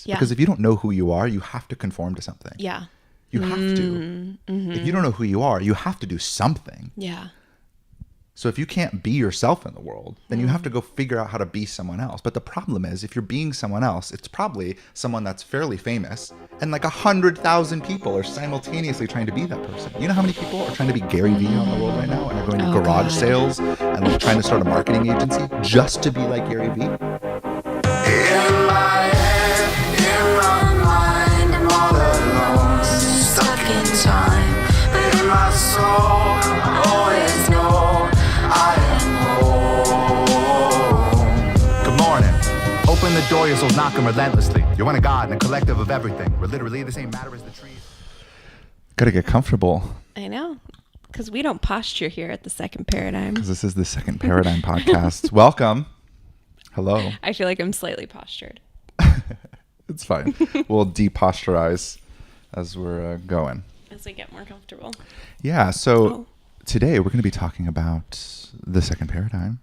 Yeah. Because if you don't know who you are, you have to conform to something. Yeah. You have to. If you don't know who you are, you have to do something. Yeah. So if you can't be yourself in the world, then you have to go figure out how to be someone else. But the problem is, if you're being someone else, it's probably someone that's fairly famous, and like 100,000 people are simultaneously trying to be that person. You know how many people are trying to be Gary Vee out in the world right now, and are going to garage sales and like trying to start a marketing agency just to be like Gary Vee? In my head, in my mind, I'm all alone, stuck in time. But in my soul, I always know I am home. Good morning. Open the door, your soul's knocking relentlessly. You're one of God and a collective of everything. We're literally the same matter as the trees. Gotta get comfortable. I know. Because we don't posture here at the Second Paradigm. Because this is the Second Paradigm podcast. Welcome. Hello. I feel like I'm slightly postured. It's fine. We'll deposturize as we're going. As we get more comfortable. Yeah, so today we're going to be talking about the Second Paradigm.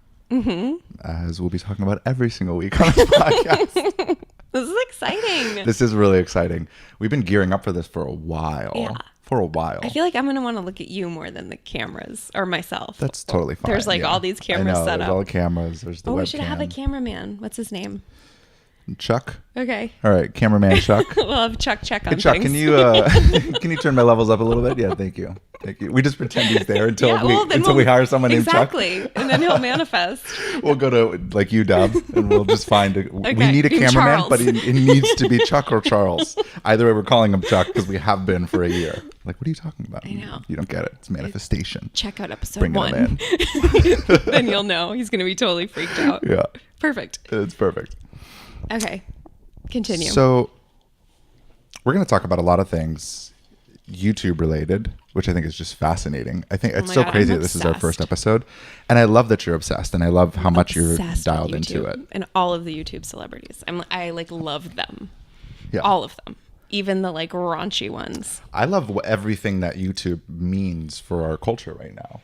As we'll be talking about every single week on this podcast. This is exciting. This is really exciting. We've been gearing up for this for a while. Yeah. For a while. I feel like I'm going to want to look at you more than the cameras or myself. That's totally fine. There's like all these cameras set there's up. all the cameras. There's the webcam. We should have a cameraman. What's his name? Chuck. Okay. All right, cameraman Chuck. We'll have Chuck check on Hey Chuck, things. can you turn my levels up a little bit? Yeah, thank you. Thank you. We just pretend he's there until we hire someone named Chuck. Exactly. And then he'll manifest. We'll go to like UW and we'll just find we need a Be cameraman, Charles. but it needs to be Chuck or Charles. Either way, we're calling him Chuck because we have been for a year. Like, what are you talking about? I know. You don't get it. It's manifestation. Check out episode Bring 1. him in. Then you'll know. He's going to be totally freaked out. Yeah, Perfect. it's perfect. Okay. Continue. So we're going to talk about a lot of things YouTube related, which I think is just fascinating. I think it's my so God, crazy I'm that this is our obsessed. first episode. And I love that you're obsessed, and I love how much you're Obsessed with dialed into YouTube it. And all of the YouTube celebrities. I like love them. Yeah. All of them. Even the like raunchy ones. I love everything that YouTube means for our culture right now.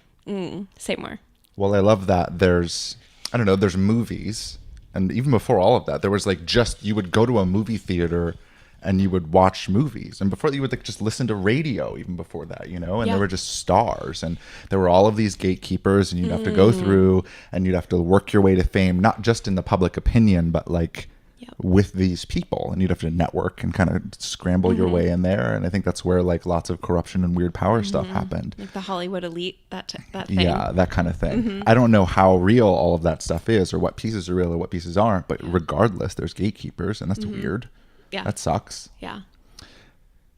Say more. Well, I love that there's movies. And even before all of that, there was like you would go to a movie theater and you would watch movies. And before you would like just listen to radio even before that, you know, and there were just stars and there were all of these gatekeepers and you'd have to go through and you'd have to work your way to fame, not just in the public opinion, but like with these people, and you'd have to network and kind of scramble your way in there. And I think that's where like lots of corruption and weird power stuff happened. Like the Hollywood elite, that thing. Yeah, that kind of thing. I don't know how real all of that stuff is or what pieces are real or what pieces aren't, but regardless, there's gatekeepers, and that's weird. Yeah. That sucks. Yeah.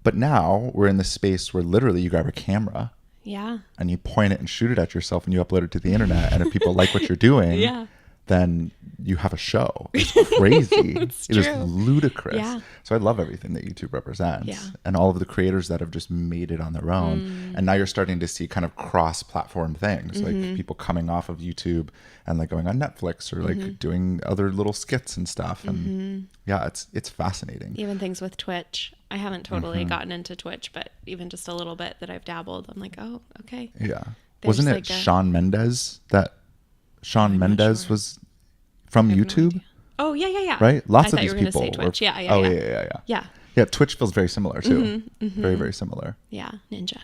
But now we're in this space where literally you grab a camera Yeah. and you point it and shoot it at yourself and you upload it to the internet. And if people like what you're doing, Yeah. then you have a show. It's crazy. It is true. ludicrous. Yeah. So I love everything that YouTube represents. Yeah. And all of the creators that have just made it on their own. And now you're starting to see kind of cross-platform things, like people coming off of YouTube and like going on Netflix or like doing other little skits and stuff. And yeah, it's fascinating. Even things with Twitch. I haven't totally gotten into Twitch, but even just a little bit that I've dabbled, I'm like, oh, okay. Yeah. There's Wasn't it like Shawn Mendes that Shawn Mendes was from YouTube? Oh, yeah. Right? Lots I of thought these you were gonna people. say Twitch. Yeah. Oh, Yeah. yeah. Yeah. Yeah, Twitch feels very similar too. Very, very similar. Yeah. Ninja.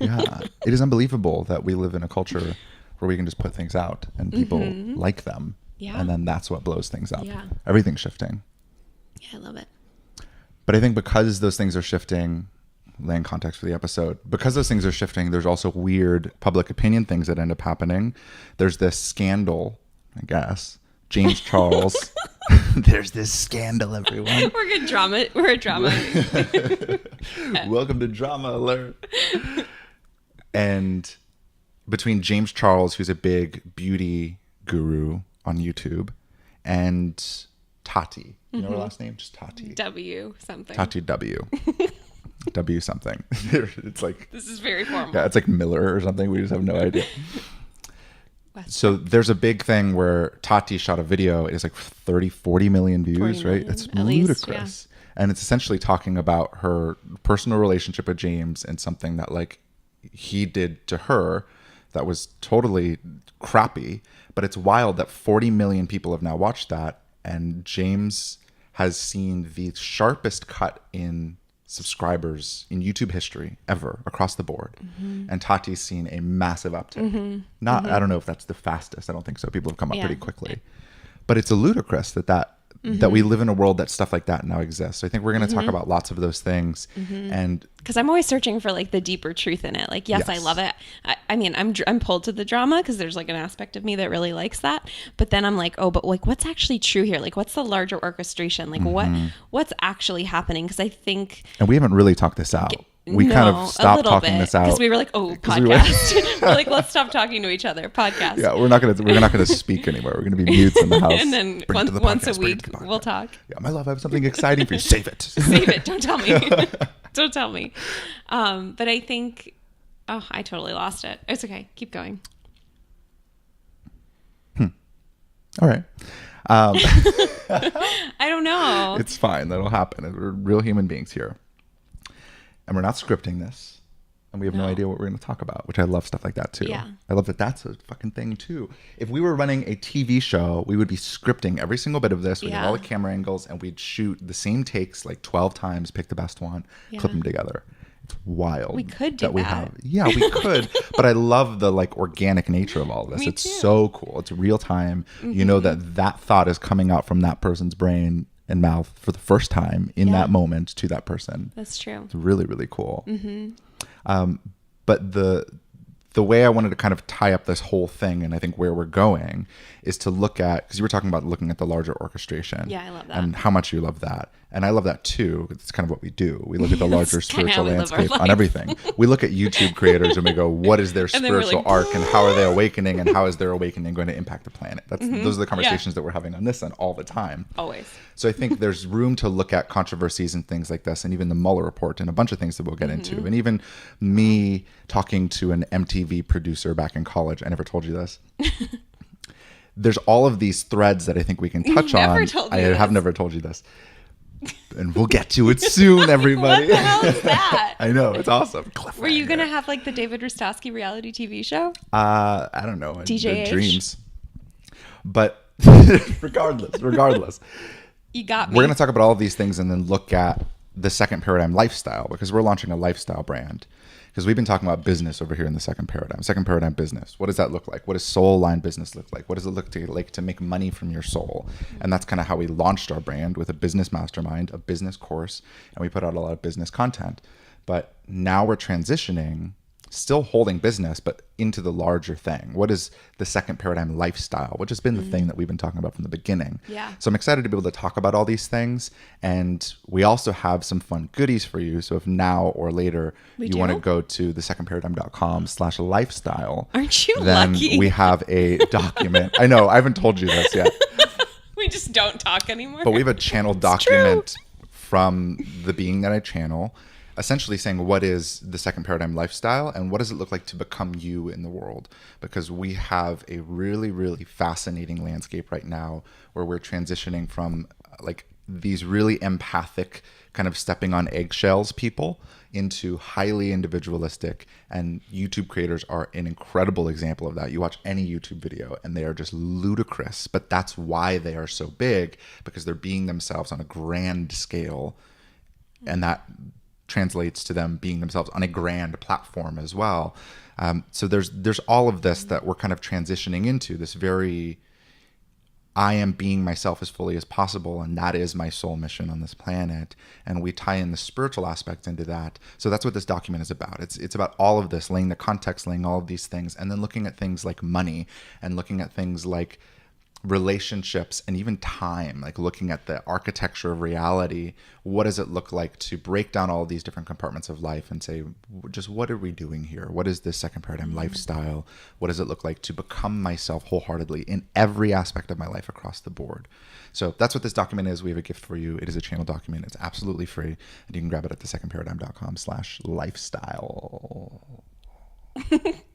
Yeah. It is unbelievable that we live in a culture where we can just put things out and people like them. Yeah. And then that's what blows things up. Yeah. Everything's shifting. Yeah, I love it. But I think because those things are shifting, laying context for the episode, because those things are shifting, there's also weird public opinion things that end up happening. There's this scandal, I guess. James Charles. There's this scandal, everyone. We're a drama. Welcome to Drama Alert. And between James Charles, who's a big beauty guru on YouTube, and Tati. You know her last name? Just Tati. W something. Tati W. W something. It's like, This is very formal. yeah, it's like Miller or something. We just have no idea. So there's a big thing where Tati shot a video. It is like 40 million views, 40 right? million, It's at least, ludicrous. And it's essentially talking about her personal relationship with James and something that like he did to her that was totally crappy. But it's wild that 40 million people have now watched that. And James has seen the sharpest cut in subscribers in YouTube history ever across the board. And Tati's seen a massive uptick. I don't know if that's the fastest. I don't think so. People have come up pretty quickly. But it's ludicrous that we live in a world that stuff like that now exists. So I think we're going to talk about lots of those things. And because I'm always searching for like the deeper truth in it. Like, yes, I love it. I mean, I'm pulled to the drama because there's like an aspect of me that really likes that. But then I'm like, oh, but like, what's actually true here? Like, what's the larger orchestration? Like, what's actually happening? Because I think, and we haven't really talked this out. We kind of stopped talking this out because we were like, oh, podcast. We're like, let's stop talking to each other. Podcast. Yeah, we're not gonna speak anymore. We're gonna be mutes in the house. And then once a week we'll talk. Yeah, my love, I have something exciting for you. Save it. Save it. Don't tell me. Don't tell me. But I think, I totally lost it. It's okay. Keep going. All right. I don't know. It's fine. That'll happen. We're real human beings here. And we're not scripting this. And we have no idea what we're going to talk about, which I love stuff like that too. Yeah. I love that that's a fucking thing too. If we were running a TV show, we would be scripting every single bit of this. We'd have all the camera angles and we'd shoot the same takes like 12 times, pick the best one, clip them together. It's wild. We could do that. Yeah, we could. But I love the like organic nature of all of this. It's so cool. It's real time. You know that thought is coming out from that person's brain and mouth for the first time in that moment to that person. That's true. It's really, really cool. But the way I wanted to kind of tie up this whole thing, and I think where we're going, is to look at, because you were talking about looking at the larger orchestration. Yeah, I love that. And how much you love that. And I love that too. It's kind of what we do. We look at the larger spiritual we landscape on everything. We look at YouTube creators and we go, what is their spiritual arc and how are they awakening and how is their awakening going to impact the planet? Those are the conversations that we're having on this end all the time. Always. So I think there's room to look at controversies and things like this, and even the Mueller report and a bunch of things that we'll get into. And even me talking to an MTV producer back in college. I never told you this. There's all of these threads that I think we can touch on. I have never told you this. And we'll get to it soon, everybody. What the hell is that? I know, it's awesome. Were you going to have like the David Hrostoski reality TV show? I don't know. DJH? Dreams. But regardless. You got me. We're going to talk about all of these things and then look at the second paradigm lifestyle, because we're launching a lifestyle brand. Because we've been talking about business over here in the second paradigm business. What does that look like? What does soul aligned business look like? What does it look like to make money from your soul? And that's kind of how we launched our brand, with a business mastermind, a business course, and we put out a lot of business content. But now we're transitioning, still holding business, but into the larger thing. What is the second paradigm lifestyle, which has been the thing that we've been talking about from the beginning. Yeah. So I'm excited to be able to talk about all these things. And we also have some fun goodies for you. So if now or later you want to go to thesecondparadigm.com/lifestyle, aren't you then lucky? we have a document. I know, I haven't told you this yet. We just don't talk anymore. But we have a channel document from the being that I channel, essentially saying what is the second paradigm lifestyle and what does it look like to become you in the world, because we have a really, really fascinating landscape right now where we're transitioning from like these really empathic kind of stepping on eggshells people into highly individualistic, and YouTube creators are an incredible example of that. You watch any YouTube video and they are just ludicrous, but that's why they are so big, because they're being themselves on a grand scale, and that translates to them being themselves on a grand platform as well. So there's all of this that we're kind of transitioning into, this very, I am being myself as fully as possible, and that is my soul mission on this planet. And we tie in the spiritual aspect into that. So that's what this document is about. It's about all of this, laying the context, laying all of these things, and then looking at things like money, and looking at things like relationships, and even time, like looking at the architecture of reality. What does it look like to break down all of these different compartments of life and say, just what are we doing here? What is this second paradigm lifestyle? What does it look like to become myself wholeheartedly in every aspect of my life across the board? So that's what this document is. We have a gift for you. It is a channel document. It's absolutely free, and you can grab it at thesecondparadigm.com/lifestyle.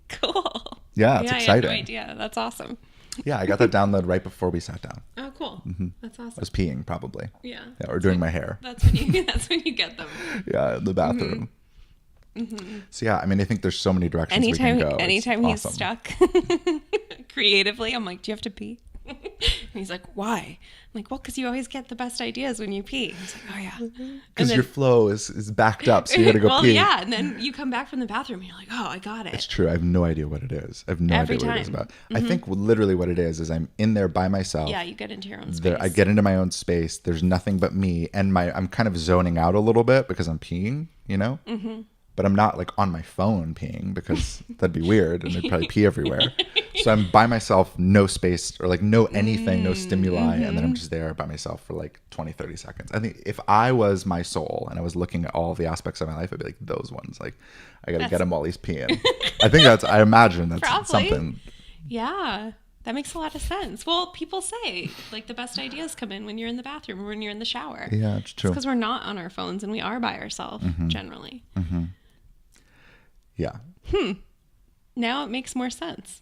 Cool. Yeah, it's exciting. I had no idea. That's awesome. Yeah, I got that download right before we sat down. Oh, cool. That's awesome. I was peeing probably. Yeah. Or doing my hair. That's when you get them. Yeah, in the bathroom. So yeah, I mean, I think there's so many directions we can go. Anytime It's he's awesome. stuck creatively, I'm like, do you have to pee? And he's like, why? I'm like, well, because you always get the best ideas when you pee. He's like, oh, yeah. Because your flow is backed up, so you got to go well, pee. yeah. And then you come back from the bathroom and you're like, oh, I got it. It's true. I have no idea what it is. I have no Every idea what it is time. about. I think literally what it is I'm in there by myself. Yeah, you get into your own space. I get into my own space. There's nothing but me. And I'm kind of zoning out a little bit because I'm peeing, you know? Mm-hmm. But I'm not like on my phone peeing because that'd be weird and there'd probably pee everywhere. So I'm by myself, no space or like no anything, no stimuli. And then I'm just there by myself for like 20, 30 seconds. I think if I was my soul and I was looking at all the aspects of my life, I'd be like those ones. Like I got to get him while he's peeing. I imagine that's Probably. something. Yeah. That makes a lot of sense. Well, people say like the best ideas come in when you're in the bathroom or when you're in the shower. Yeah, it's true. Because we're not on our phones and we are by ourselves generally. Yeah. Now it makes more sense.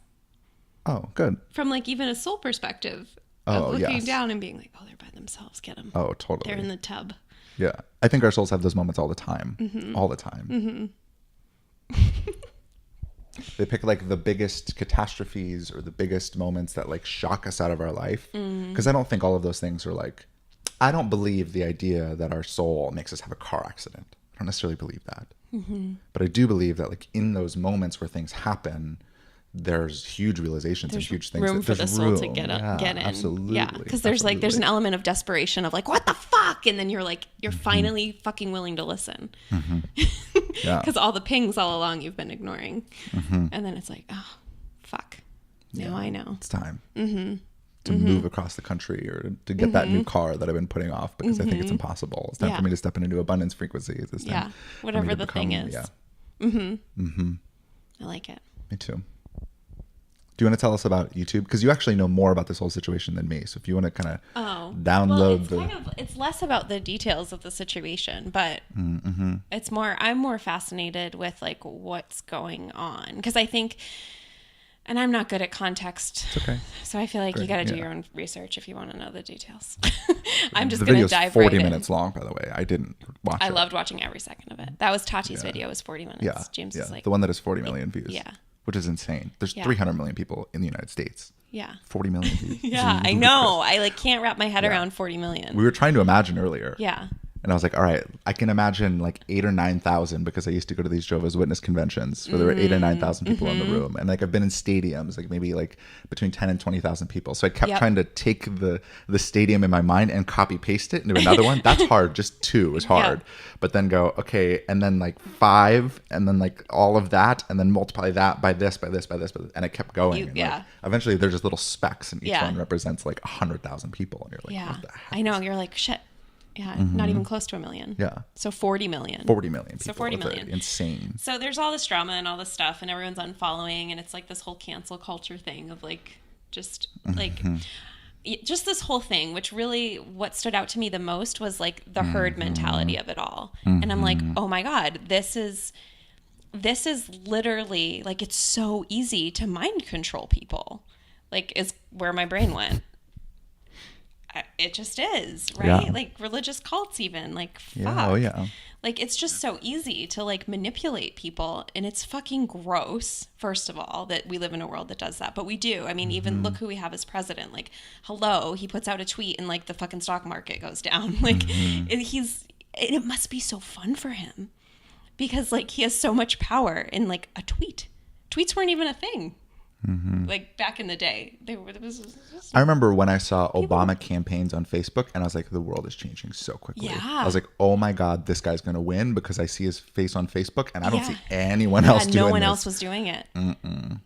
Oh, good. From like even a soul perspective Oh, of looking yes. down and being like, oh, they're by themselves. Get them. Oh, totally. They're in the tub. Yeah. I think our souls have those moments all the time. All the time. They pick like the biggest catastrophes or the biggest moments that like shock us out of our life. Because I don't think all of those things are like, I don't believe the idea that our soul makes us have a car accident. I don't necessarily believe that. But I do believe that like in those moments where things happen, there's huge realizations and huge things. Room that for there's the soul to room. get in. Absolutely. Yeah, because there's an element of desperation of like, what the fuck? And then you're like, you're finally fucking willing to listen. Yeah. Because all the pings all along you've been ignoring. And then it's like, oh, fuck. Now I know. It's time to move across the country or to get that new car that I've been putting off because I think it's impossible. It's time for me to step into abundance frequency. It's time for Whatever me to the become- thing is. Yeah. I like it. Me too. Do you want to tell us about YouTube? Because you actually know more about this whole situation than me. So if you want to kind of download it's less about the details of the situation, but it's more, I'm more fascinated with like what's going on. Because I think, and I'm not good at context. It's okay. So I feel like you got to do your own research if you want to know the details. I'm just The going to video's dive 40 right in. minutes long, by the way. I didn't watch it. I loved watching every second of it. That was Tati's video. It was 40 minutes. Yeah. James yeah. is like, the one that has 40 million views. Yeah. Which is insane. There's Yeah. 300 million people in the United States. yeah. 40 million views. Yeah, I know. I like can't wrap my head around 40 million. We were trying to imagine earlier. Yeah. And I was like, all right, I can imagine like 8,000 or 9,000 because I used to go to these Jehovah's Witness conventions where there were 8,000 or 9,000 people in the room. And like I've been in stadiums, like maybe like between 10 and 20,000 people. So I kept trying to take the stadium in my mind and copy paste it into another one. That's hard. Just 2 is hard. Yeah. But then go, okay, and then like 5 and then like all of that and then multiply that by this, by this, by this. And it kept going. And, like, eventually there's just little specks and each one represents like 100,000 people. And you're like, what the heck? I know. You're like, shit. Yeah, not even close to 1 million. Yeah. So 40 million. 40 million people. So 40 million. Insane. So there's all this drama and all this stuff, and everyone's unfollowing, and it's like this whole cancel culture thing of like, just like, just this whole thing, which really what stood out to me the most was like the herd mentality of it all. And I'm like, oh my God, this is literally like, it's so easy to mind control people, like is where my brain went. It just is, right? Yeah. Like religious cults even, like fuck. Yeah, oh yeah. Like it's just so easy to like manipulate people, and it's fucking gross, first of all, that we live in a world that does that. But we do. I mean, even look who we have as president. Like, hello, he puts out a tweet and like the fucking stock market goes down. Like it must be so fun for him because like he has so much power in like a tweet. Tweets weren't even a thing. Like back in the day, I remember when I saw Obama campaigns on Facebook and I was like, the world is changing so quickly. Yeah. I was like, oh my God, this guy's going to win because I see his face on Facebook and I don't see anyone else doing no one this. else was doing it.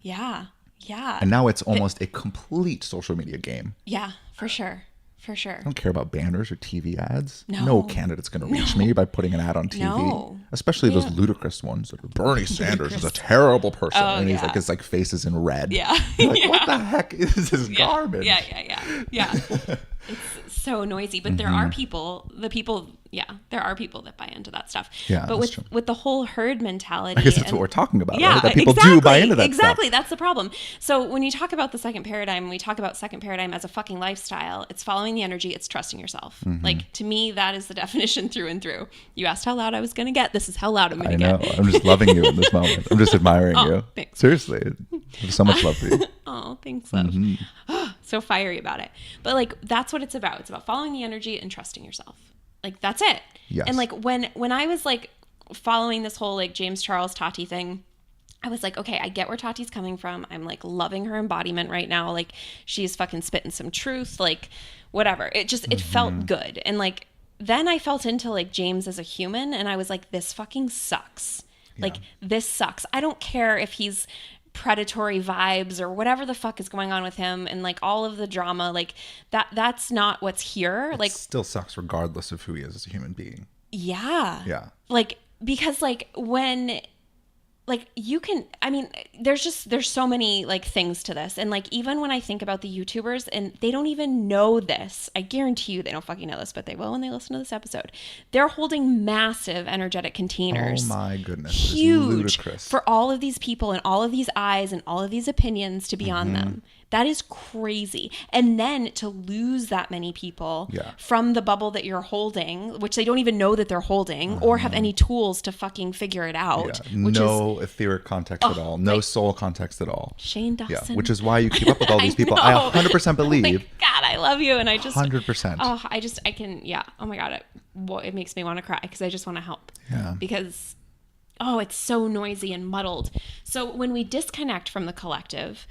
Yeah. And now it's almost a complete social media game. Yeah, for sure. For sure. I don't care about banners or TV ads. No. No candidate's going to reach me by putting an ad on TV. No. Especially those ludicrous ones that are Bernie Sanders is a terrible person. And he's like, his like face is in red. Yeah. You're like, what the heck is this garbage? Yeah. It's so noisy, but there are people, there are people that buy into that stuff. Yeah, but that's true. with the whole herd mentality. I guess that's what we're talking about, Yeah, right? That people exactly, do buy into that exactly. stuff. That's the problem. So when you talk about the second paradigm, we talk about second paradigm as a fucking lifestyle. It's following the energy. It's trusting yourself. Like, to me, that is the definition through and through. You asked how loud I was going to get. This is how loud I'm going to I know. get. I'm just loving you in this moment. I'm just admiring you. Thanks. Seriously. I have so much love for you. Oh, thanks, love. so fiery about it. But like, that's what it's about. It's about following the energy and trusting yourself. Like, that's it. Yes. And like, when I was like following this whole like James Charles Tati thing, I was like, okay, I get where Tati's coming from. I'm like loving her embodiment right now. Like, she's fucking spitting some truth, like whatever. It just, it felt good. And like, then I felt into like James as a human, and I was like, this fucking sucks. Like, this sucks. I don't care if he's predatory vibes or whatever the fuck is going on with him, and like all of the drama, like that's not what's here. Like, still sucks regardless of who he is as a human being. Yeah. Like, because like when, like, you can, I mean, there's so many like things to this. And like, even when I think about the YouTubers, and they don't even know this, I guarantee you they don't fucking know this, but they will when they listen to this episode. They're holding massive energetic containers. Oh my goodness. Huge. For all of these people and all of these eyes and all of these opinions to be on them. That is crazy. And then to lose that many people from the bubble that you're holding, which they don't even know that they're holding, or have any tools to fucking figure it out. No etheric context at all. No like, soul context at all. Shane Dawson. Yeah, which is why you keep up with all these people. I 100% believe. Oh my God, I love you. And I just 100%. Oh, I can, yeah. Oh my God. It makes me want to cry because I just want to help. Yeah. Because it's so noisy and muddled. So when we disconnect from the collective,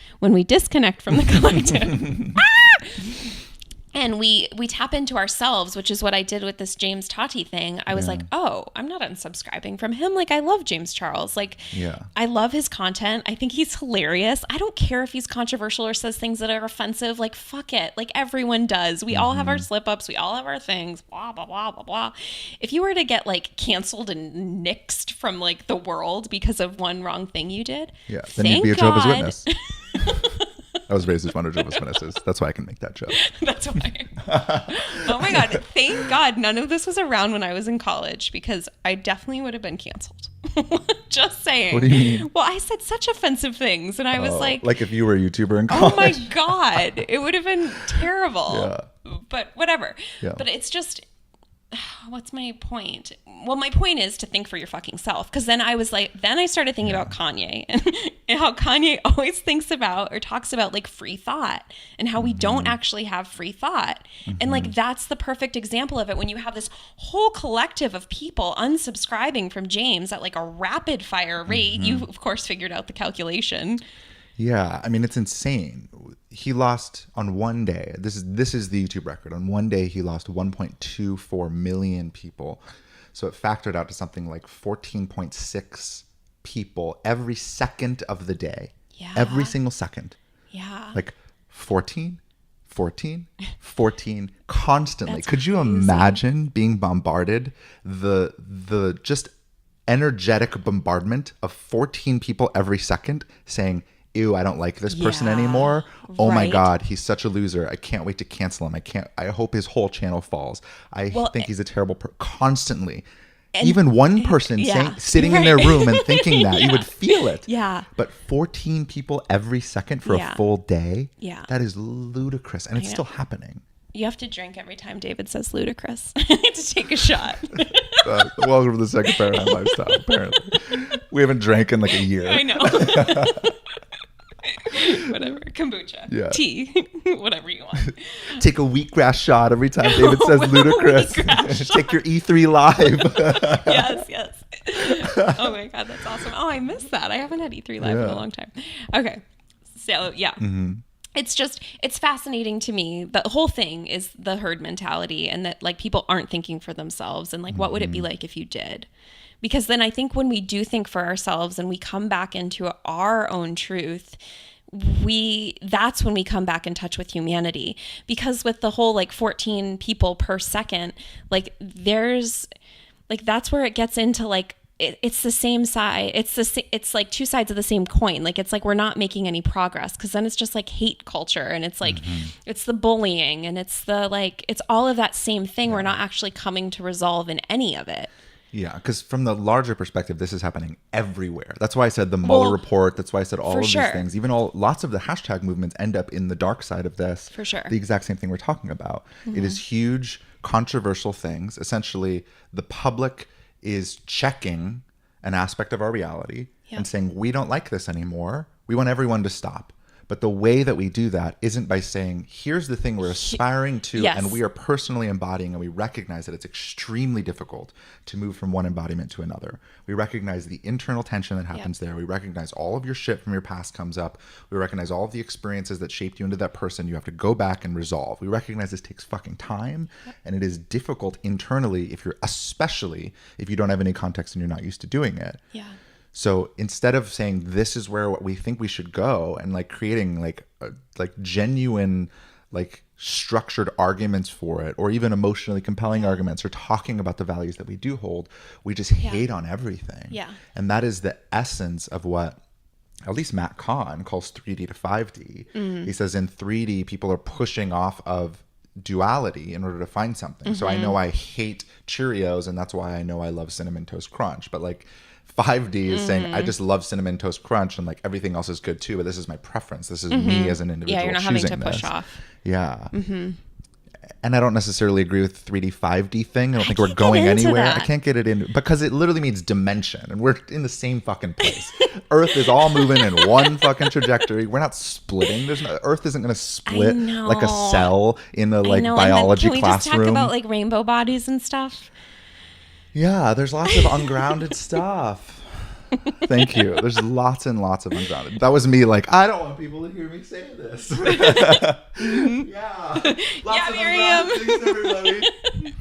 and we tap into ourselves, which is what I did with this James Tati thing. I was like, oh, I'm not unsubscribing from him. Like, I love James Charles. Like, I love his content. I think he's hilarious. I don't care if he's controversial or says things that are offensive. Like, fuck it. Like, everyone does. We all have our slip ups. We all have our things. Blah, blah, blah, blah, blah. If you were to get like canceled and nixed from like the world because of one wrong thing you did, then you'd be a Jehovah's Witness. I was raised as one of Jehovah's Witnesses. That's why I can make that joke. That's why. Oh my God. Thank God none of this was around when I was in college, because I definitely would have been canceled. Just saying. What do you mean? Well, I said such offensive things, and I was like if you were a YouTuber in college. Oh my God. It would have been terrible. Yeah. But whatever. Yeah. But it's just, what's my point? Well, my point is to think for your fucking self. Because then I started thinking about Kanye and how Kanye always thinks about or talks about like free thought, and how we don't actually have free thought. And like, that's the perfect example of it, when you have this whole collective of people unsubscribing from James at like a rapid fire rate. You of course figured out the calculation. Yeah, I mean, it's insane. He lost on one day. This is the YouTube record. On one day, he lost 1.24 million people. So it factored out to something like 14.6 people every second of the day. Yeah. Every single second. Yeah. Like 14 constantly. Could you imagine being bombarded? The just energetic bombardment of 14 people every second saying, ew, I don't like this person anymore. Oh my God, he's such a loser. I can't wait to cancel him. I hope his whole channel falls. I think he's a terrible person. Constantly. Even one person sitting in their room and thinking that, you would feel it. Yeah. But 14 people every second for a full day? Yeah. That is ludicrous. And it's still happening. You have to drink every time David says ludicrous. I need to take a shot. Welcome to the second paradigm lifestyle, apparently. We haven't drank in like a year. I know. Whatever. Kombucha. Yeah. Tea. Whatever you want. Take a wheatgrass shot every time David says ludicrous. Take your E3 live. Yes. Oh my God, that's awesome. Oh, I missed that. I haven't had E3 live in a long time. Okay. So, yeah. It's fascinating to me. The whole thing is the herd mentality, and that like people aren't thinking for themselves, and like what would it be like if you did? Because then I think when we do think for ourselves and we come back into our own truth, that's when we come back in touch with humanity. Because with the whole like 14 people per second, like there's like, that's where it gets into like, it's the same side. It's like two sides of the same coin. Like, it's like, we're not making any progress, because then it's just like hate culture, and it's like, it's the bullying, and it's the, like, it's all of that same thing. We're not actually coming to resolve in any of it. Yeah, because from the larger perspective, this is happening everywhere. That's why I said the Mueller report. That's why I said all of these things. Even lots of the hashtag movements end up in the dark side of this. For sure. The exact same thing we're talking about. It is huge, controversial things. Essentially, the public is checking an aspect of our reality and saying, we don't like this anymore. We want everyone to stop. But the way that we do that isn't by saying, here's the thing we're aspiring to, Yes. and we are personally embodying, and we recognize that it's extremely difficult to move from one embodiment to another. We recognize the internal tension that happens there. We recognize all of your shit from your past comes up. We recognize all of the experiences that shaped you into that person you have to go back and resolve. We recognize this takes fucking time, and it is difficult internally especially if you don't have any context and you're not used to doing it. Yeah. So instead of saying this is where what we think we should go and like creating like genuine like structured arguments for it, or even emotionally compelling arguments, or talking about the values that we do hold, we just hate on everything. Yeah. And that is the essence of what at least Matt Kahn calls 3D to 5D. He says in 3D people are pushing off of duality in order to find something. So I know I hate Cheerios, and that's why I know I love Cinnamon Toast Crunch. But like 5D is saying I just love Cinnamon Toast Crunch and like everything else is good too, but this is my preference. This is me as an individual. Yeah, you're not having to choosing push this. off. Yeah. And I don't necessarily agree with 3D 5D thing. I don't think we're can't going get into anywhere. that. I can't get it in because it literally means dimension, and we're in the same fucking place. Earth is all moving in one fucking trajectory. We're not splitting. Earth isn't going to split like a cell in the like biology can we classroom. just talk about like rainbow bodies and stuff? Yeah, there's lots of ungrounded stuff. Thank you. There's lots and lots of ungrounded. That was me like, I don't want people to hear me say this. Yeah. Lots of Miriam. ungrounded things, everybody.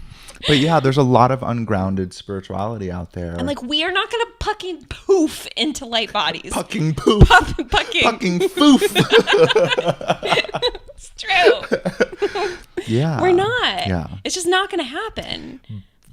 But yeah, there's a lot of ungrounded spirituality out there. And like, we are not going to fucking poof into light bodies. Fucking poof. Fucking. Fucking foof. It's true. Yeah. We're not. Yeah. It's just not going to happen.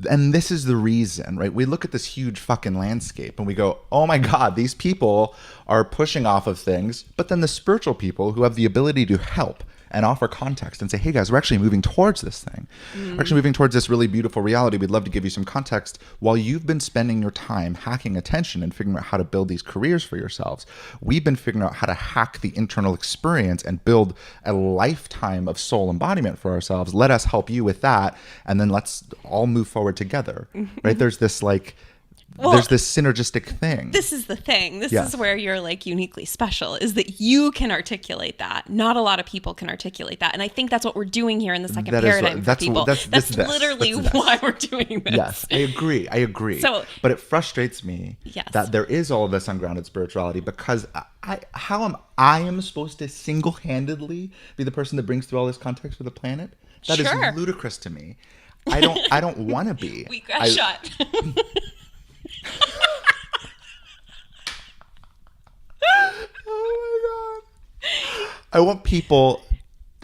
And this is the reason, right? We look at this huge fucking landscape and we go, oh my God, these people are pushing off of things. But then the spiritual people who have the ability to help and offer context and say, hey guys, we're actually moving towards this thing. We're actually moving towards this really beautiful reality. We'd love to give you some context. While you've been spending your time hacking attention and figuring out how to build these careers for yourselves, we've been figuring out how to hack the internal experience and build a lifetime of soul embodiment for ourselves. Let us help you with that. And then let's all move forward together, right? There's this like, there's this synergistic thing. This is the thing. This Yes. is where you're like uniquely special, is that you can articulate that. Not a lot of people can articulate that. And I think that's what we're doing here in the second That is paradigm right. for That's people. what- that's this. literally That's this. why we're doing this. Yes, I agree. So- but it frustrates me Yes. that there is all of this ungrounded spirituality because I am supposed to single-handedly be the person that brings through all this context for the planet? That is Sure. ludicrous to me. I don't want to be. We got shot. Oh my God.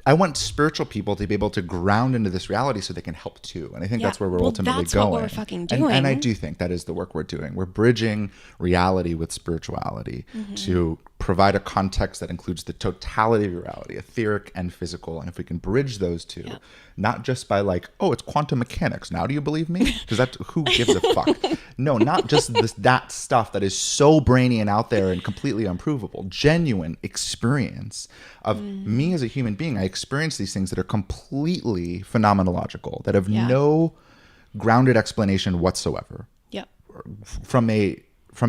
I want spiritual people to be able to ground into this reality so they can help too. And I think Yeah. that's where we're Well, ultimately that's going. what we're fucking And doing. I do think that is the work we're doing. We're bridging reality with spirituality to provide a context that includes the totality of reality, etheric and physical. And if we can bridge those two, not just by like, oh, it's quantum mechanics. Now do you believe me? Because who gives a fuck? No, not just that stuff that is so brainy and out there and completely unprovable. Genuine experience of me as a human being. I experience these things that are completely phenomenological, that have no grounded explanation whatsoever. Yep. From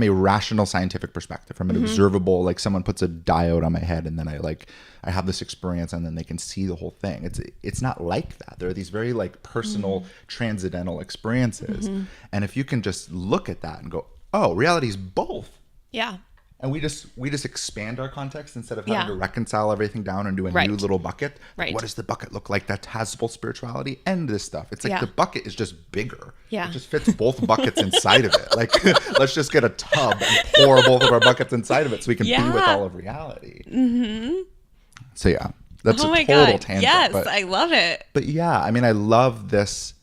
a rational scientific perspective, from an observable, like someone puts a diode on my head and then I have this experience and then they can see the whole thing. It's not like that. There are these very like personal transcendental experiences. And if you can just look at that and go, oh, reality is both. Yeah. And we just expand our context instead of having Yeah. to reconcile everything down into a Right. new little bucket. Right. What does the bucket look like that has both spirituality and this stuff? It's like Yeah. the bucket is just bigger. Yeah. It just fits both buckets inside of it. Like, let's just get a tub and pour both of our buckets inside of it so we can be with Yeah. all of reality. So yeah, that's Oh a my total God. tangent. Yes, but, I love it. but yeah, I mean, I love this.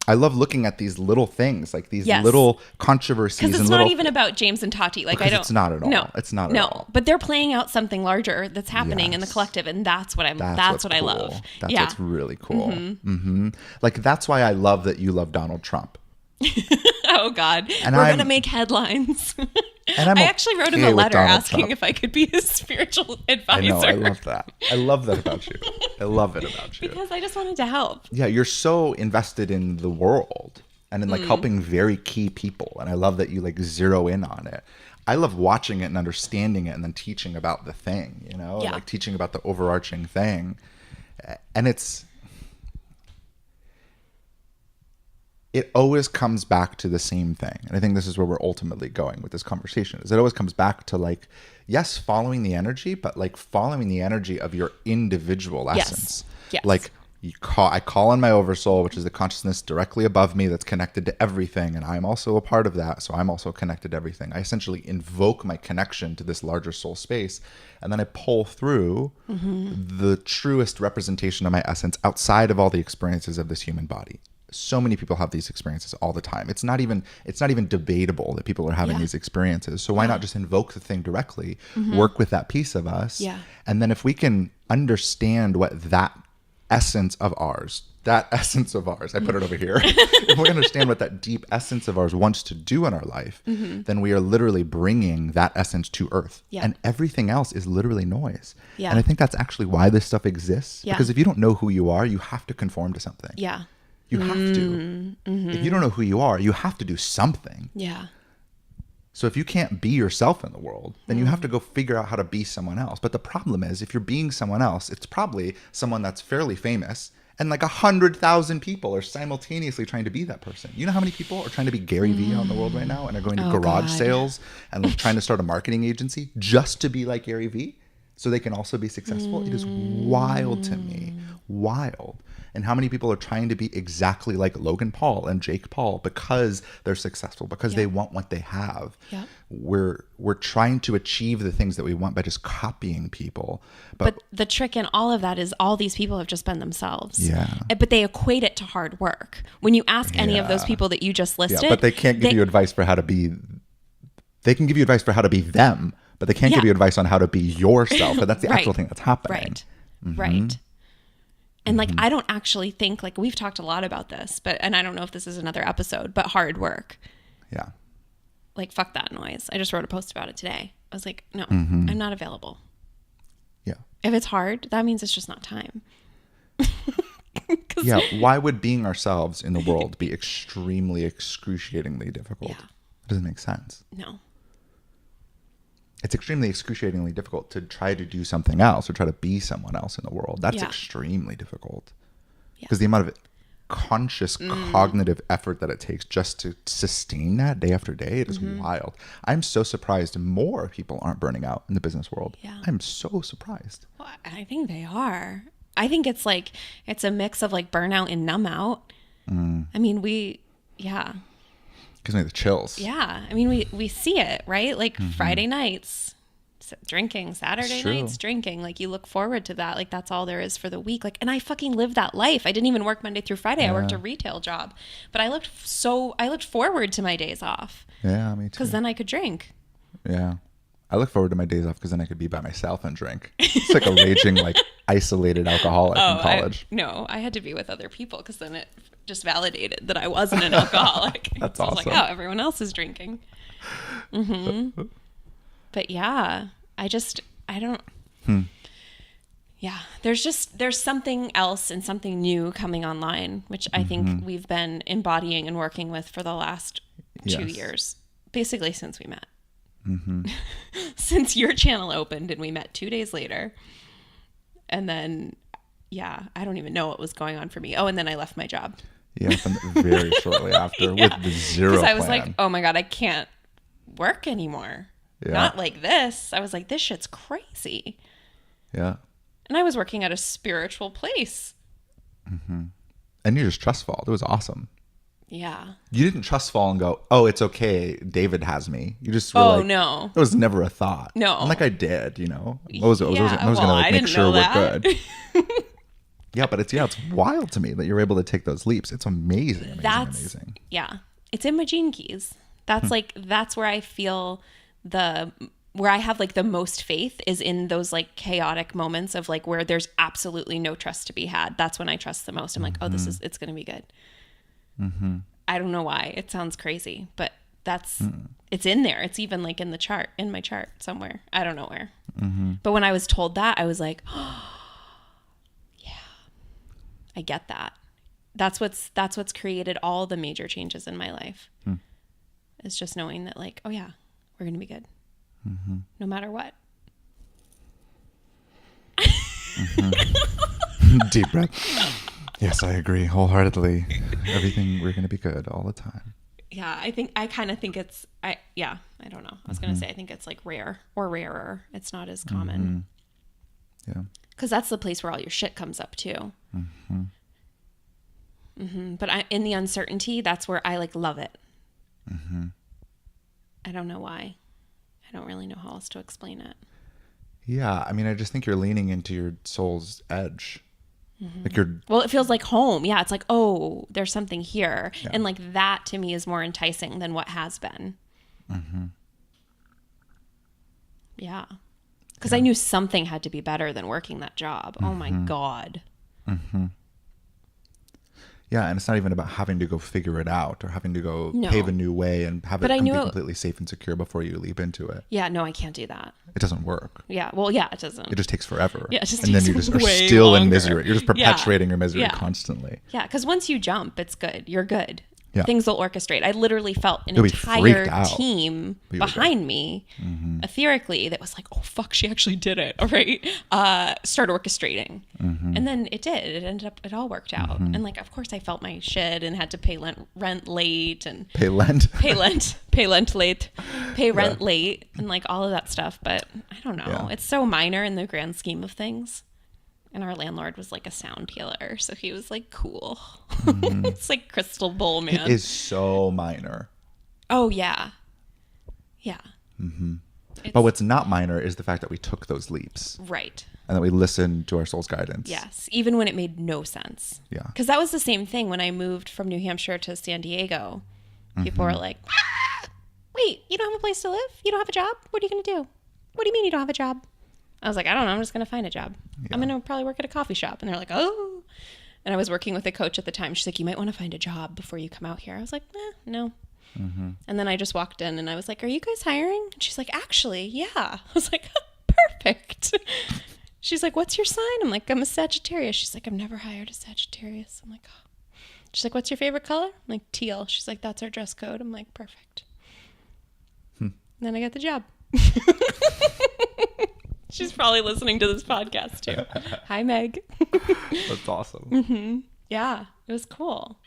I love looking at these little things, like these Yes. little controversies. Because it's and not little, even about James and Tati. Like, I Because don't. it's not at all. No, It's not at no. all. But they're playing out something larger that's happening in the Yes. collective, and that's what I'm. That's That's what's what I cool. love. That's yeah. what's really cool. Like that's why I love that you love Donald Trump. Oh God, And we're I'm- gonna make headlines. And I'm I actually wrote him okay a with letter Donald asking Trump. if I could be his spiritual advisor. I know. I love that. I love that about you. I love it about you. Because I just wanted to help. Yeah, you're so invested in the world. and in like helping very key people. And I love that you like zero in on it. I love watching it and understanding it and then teaching about the thing, you know, Yeah. like teaching about the overarching thing. And it always comes back to the same thing. And I think this is where we're ultimately going with this conversation, is it always comes back to like, yes, following the energy, but like following the energy of your individual essence. Yes. Like I call on my oversoul, which is the consciousness directly above me that's connected to everything. And I'm also a part of that. So I'm also connected to everything. I essentially invoke my connection to this larger soul space. And then I pull through the truest representation of my essence outside of all the experiences of this human body. So many people have these experiences all the time. It's not even debatable that people are having these experiences. So why not just invoke the thing directly, work with that piece of us. Yeah. And then if we can understand what that essence of ours, I put it over here. If we understand what that deep essence of ours wants to do in our life, then we are literally bringing that essence to earth. Yeah. And everything else is literally noise. Yeah. And I think that's actually why this stuff exists. Yeah. Because if you don't know who you are, you have to conform to something. Yeah. You have to. If you don't know who you are, you have to do something. Yeah. So if you can't be yourself in the world, then you have to go figure out how to be someone else. But the problem is, if you're being someone else, it's probably someone that's fairly famous, and like 100,000 people are simultaneously trying to be that person. You know how many people are trying to be Gary Vee out in the world right now and are going to garage sales and like trying to start a marketing agency just to be like Gary Vee so they can also be successful? It is wild to me. Wild. And how many people are trying to be exactly like Logan Paul and Jake Paul because they're successful, because they want what they have. Yeah. We're trying to achieve the things that we want by just copying people. But the trick in all of that is all these people have just been themselves. Yeah. But they equate it to hard work. When you ask any of those people that you just listed. Yeah, but they can't give you advice for how to be. They can give you advice for how to be them, but they can't give you advice on how to be yourself. And that's the actual thing that's happening. Right. Right. And like, I don't actually think, like, we've talked a lot about this, and I don't know if this is another episode, but hard work. Yeah. Like, fuck that noise. I just wrote a post about it today. I was like, no, I'm not available. Yeah. If it's hard, that means it's just not time. Yeah. Why would being ourselves in the world be extremely, excruciatingly difficult? Yeah. It doesn't make sense. No. It's extremely excruciatingly difficult to try to do something else or try to be someone else in the world. That's extremely difficult. Because the amount of conscious cognitive effort that it takes just to sustain that day after day, it is wild. I'm so surprised more people aren't burning out in the business world. Yeah. I'm so surprised. Well, I think they are. I think it's like, it's a mix of like burnout and numb out. I mean, Gives me the chills. Yeah. I mean, we see it, right? Like Friday nights, drinking, Saturday nights, drinking. Like, you look forward to that. Like, that's all there is for the week. Like, and I fucking lived that life. I didn't even work Monday through Friday. I worked a retail job, but I looked forward to my days off. Yeah, me too. Because then I could drink. Yeah. I look forward to my days off because then I could be by myself and drink. It's like a raging, like isolated alcoholic in college. I had to be with other people because then it just validated that I wasn't an alcoholic. That's so I was awesome. like, oh, everyone else is drinking. But yeah, I don't. Yeah, there's something else and something new coming online, which I think we've been embodying and working with for the last 2 years, basically since we met. Since your channel opened and we met 2 days later. And then, I don't even know what was going on for me. Oh, and then I left my job. Yeah, very shortly after with the zero plan. Because I was like, oh my God, I can't work anymore. Yeah. Not like this. I was like, this shit's crazy. Yeah. And I was working at a spiritual place. And you just trust fall. It was awesome. Yeah. You didn't trust fall and go, oh, it's okay. David has me. You just were Oh, like, no. It was never a thought. No. I'm like, I did, you know. I was going to I make didn't sure know we're that. good. Yeah, but it's wild to me that you're able to take those leaps. It's amazing. Amazing. Yeah. It's in my gene keys. That's that's where I feel where I have like the most faith is in those like chaotic moments of like where there's absolutely no trust to be had. That's when I trust the most. I'm like, oh, it's going to be good. I don't know why. It sounds crazy, but it's in there. It's even like in my chart somewhere. I don't know where. But when I was told that, I was like, oh, yeah, I get that. that's what's created all the major changes in my life. It's just knowing that like, oh yeah, we're going to be good. No matter what. Deep breath. Yes, I agree wholeheartedly. Everything, we're going to be good all the time. Yeah, I kind of think it's, I don't know. I was going to say, I think it's like rare or rarer. It's not as common. Yeah. Because that's the place where all your shit comes up too. But in the uncertainty, that's where I like love it. I don't know why. I don't really know how else to explain it. Yeah, I mean, I just think you're leaning into your soul's edge. Like Well, it feels like home. Yeah, it's like, oh, there's something here. Yeah. And like that to me is more enticing than what has been. Yeah. Because I knew something had to be better than working that job. Oh my God. Yeah, and it's not even about having to go figure it out or having to go pave a new way and have it be completely safe and secure before you leap into it. Yeah, no, I can't do that. It doesn't work. Yeah, well, yeah, it doesn't. It just takes forever. Yeah, it just and takes then you just are way still longer. in misery. You're just perpetuating your misery constantly. Yeah, because once you jump, it's good. You're good. Yeah. Things will orchestrate. I literally felt an You'll be entire freaked out. team behind me, etherically, that was like, oh, fuck, she actually did it. All right. Start orchestrating. And then it did. It ended up, it all worked out. And like, of course, I felt my shit and had to pay rent late and pay rent late and like all of that stuff. But I don't know. Yeah. It's so minor in the grand scheme of things. And our landlord was like a sound healer. So he was like, cool. It's like crystal bowl, man. It is so minor. Oh, yeah. Yeah. But what's not minor is the fact that we took those leaps. Right. And that we listened to our soul's guidance. Yes. Even when it made no sense. Yeah. Because that was the same thing when I moved from New Hampshire to San Diego. People were like, wait, you don't have a place to live? You don't have a job? What are you going to do? What do you mean you don't have a job? I was like, I don't know. I'm just going to find a job. Yeah. I'm going to probably work at a coffee shop. And they're like, oh. And I was working with a coach at the time. She's like, you might want to find a job before you come out here. I was like, no. And then I just walked in and I was like, are you guys hiring? And she's like, actually, yeah. I was like, perfect. She's like, what's your sign? I'm like, I'm a Sagittarius. She's like, I've never hired a Sagittarius. I'm like, oh. She's like, what's your favorite color? I'm like, teal. She's like, that's our dress code. I'm like, perfect. Then I got the job. She's probably listening to this podcast too. Hi, Meg. That's awesome. Yeah, it was cool.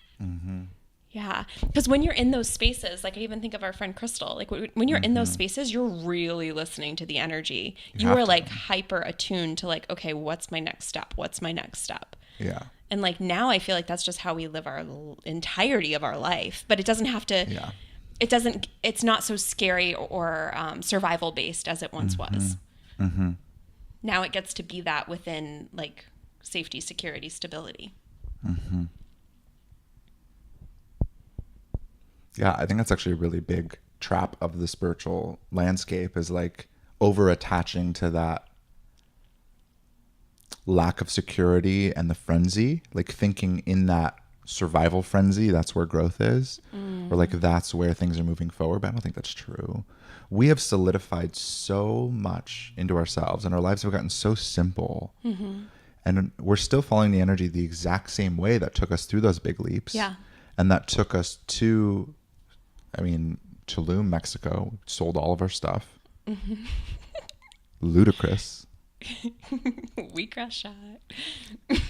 Yeah, because when you're in those spaces, like I even think of our friend Crystal, like when you're in those spaces, you're really listening to the energy. You are like hyper attuned to like, okay, what's my next step? What's my next step? Yeah. And like now I feel like that's just how we live our entirety of our life, but it doesn't have to, it's not so scary or survival based as it once was. Now it gets to be that within like safety, security, stability. Yeah, I think that's actually a really big trap of the spiritual landscape is like over attaching to that lack of security and the frenzy, like thinking in that survival frenzy, that's where growth is, or like that's where things are moving forward. But I don't think that's true. We have solidified so much into ourselves and our lives have gotten so simple. And we're still following the energy the exact same way that took us through those big leaps. Yeah. And that took us to, Tulum, Mexico, sold all of our stuff. Ludicrous. We crushed that.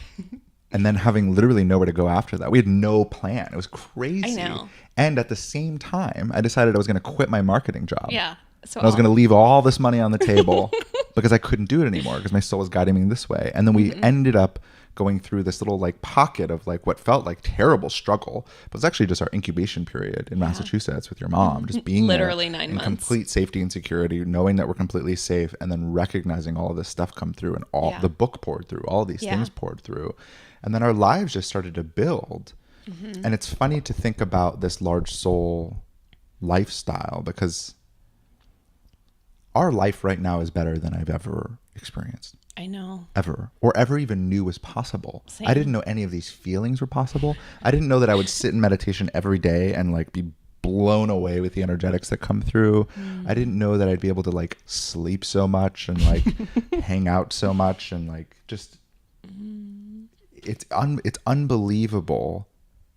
And then having literally nowhere to go after that. We had no plan. It was crazy. I know. And at the same time, I decided I was going to quit my marketing job. Yeah. So I was going to leave all this money on the table because I couldn't do it anymore because my soul was guiding me this way. And then we ended up going through this little like pocket of like what felt like terrible struggle, but it's actually just our incubation period in Massachusetts with your mom, just being literally there 9 in months, complete safety and security, knowing that we're completely safe, and then recognizing all of this stuff come through and all the book poured through, all of these things poured through, and then our lives just started to build. And it's funny to think about this large soul lifestyle because our life right now is better than I've ever experienced. I know. Ever. Or ever even knew was possible. Same. I didn't know any of these feelings were possible. I didn't know that I would sit in meditation every day and like be blown away with the energetics that come through. I didn't know that I'd be able to like sleep so much and like hang out so much and like just it's unbelievable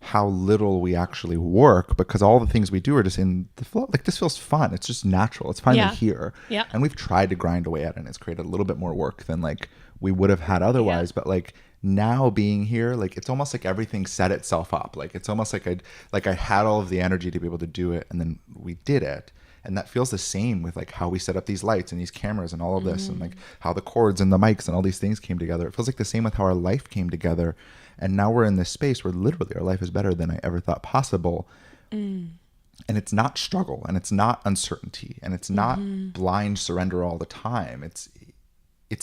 how little we actually work, because all the things we do are just in the flow. Like, this feels fun. It's just natural. It's finally here. Yeah. And we've tried to grind away at it, and it's created a little bit more work than like we would have had otherwise. But like now being here, like it's almost like everything set itself up. Like it's almost like I had all of the energy to be able to do it, and then we did it. And that feels the same with like how we set up these lights and these cameras and all of this, and like how the cords and the mics and all these things came together. It feels like the same with how our life came together. And now we're in this space where literally our life is better than I ever thought possible. And it's not struggle, and it's not uncertainty, and it's not blind surrender all the time. It's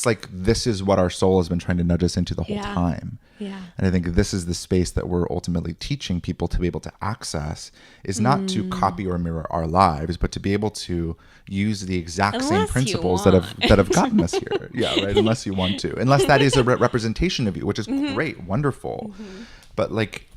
like, this is what our soul has been trying to nudge us into the whole time. Yeah. And I think this is the space that we're ultimately teaching people to be able to access, is not to copy or mirror our lives, but to be able to use the exact same principles that have gotten us here. Yeah, right. Unless you want to, unless that is a representation of you, which is great, wonderful. But like,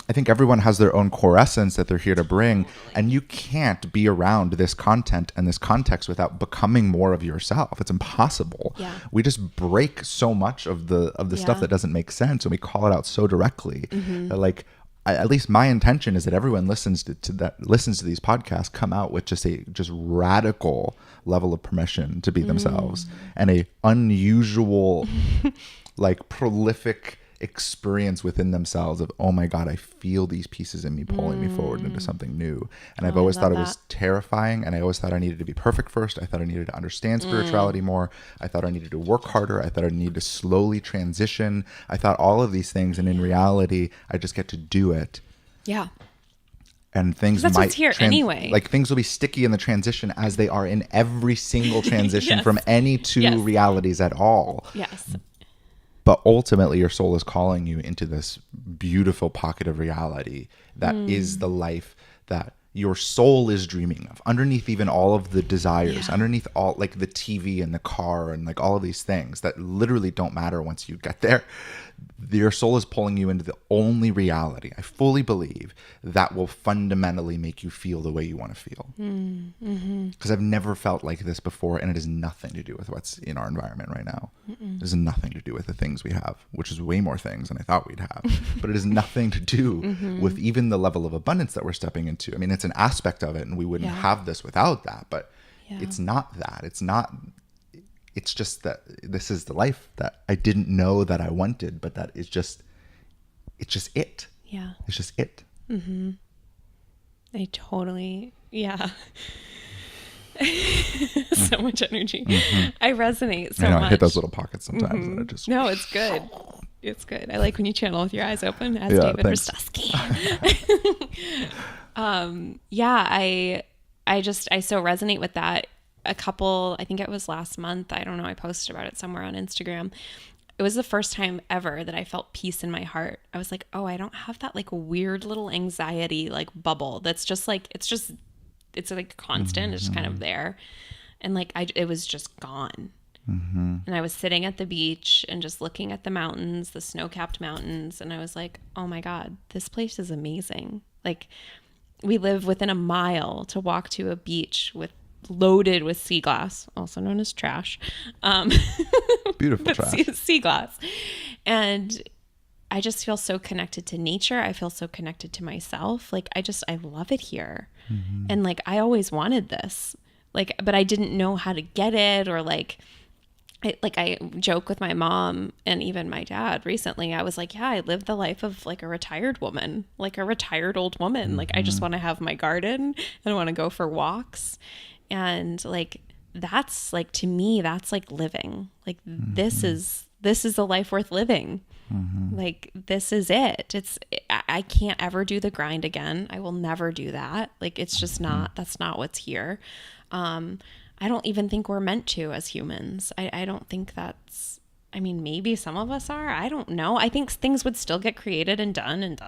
I think everyone has their own core essence that they're here to bring, and you can't be around this content and this context without becoming more of yourself. It's impossible. Yeah. We just break so much of the stuff that doesn't make sense, and we call it out so directly. That like, at least my intention is that everyone listens to these podcasts come out with just radical level of permission to be themselves, and a unusual, like prolific experience within themselves of, oh my God, I feel these pieces in me pulling me forward into something new. And I've always thought it was terrifying, and I always thought I needed to be perfect first. I thought I needed to understand spirituality more. I thought I needed to work harder. I thought I needed to slowly transition. I thought all of these things, and in reality, I just get to do it. Yeah. And things that's might what's here anyway. Like, things will be sticky in the transition, as they are in every single transition from any two realities at all. Yes. But ultimately, your soul is calling you into this beautiful pocket of reality that is the life that your soul is dreaming of, underneath even all of the desires, underneath all like the TV and the car and like all of these things that literally don't matter once you get there. Your soul is pulling you into the only reality, I fully believe, that will fundamentally make you feel the way you want to feel. Because I've never felt like this before, and it has nothing to do with what's in our environment right now. It has nothing to do with the things we have, which is way more things than I thought we'd have. But it has nothing to do with even the level of abundance that we're stepping into. I mean, it's an aspect of it, and we wouldn't have this without that, but it's not that. It's just that this is the life that I didn't know that I wanted, but that is just, it's just it. Yeah. It's just it. I totally, so much energy. I resonate so much. I hit those little pockets sometimes. And it just... No, it's good. It's good. I like when you channel with your eyes open, as David Hrostoski. I so resonate with that. I think it was last month, I don't know, I posted about it somewhere on Instagram. It was the first time ever that I felt peace in my heart. I was like, oh, I don't have that like weird little anxiety like bubble that's just like, it's like constant. It's just kind of there. And like, it was just gone. And I was sitting at the beach and just looking at the mountains, the snow-capped mountains. And I was like, oh my God, this place is amazing. Like, we live within a mile to walk to a beach loaded with sea glass, also known as trash. Beautiful trash. Sea glass. And I just feel so connected to nature. I feel so connected to myself. Like, I love it here. And like, I always wanted this, like, but I didn't know how to get it, or like, I joke with my mom and even my dad recently. I was like, yeah, I live the life of like a retired woman, like a retired old woman. Like, I just want to have my garden and I want to go for walks. And like, that's like, to me, that's like living. Like, this is a life worth living. Like, this is it. I can't ever do the grind again. I will never do that. Like, it's just that's not what's here. I don't even think we're meant to as humans. I don't think that's, I mean, maybe some of us are. I don't know. I think things would still get created and done and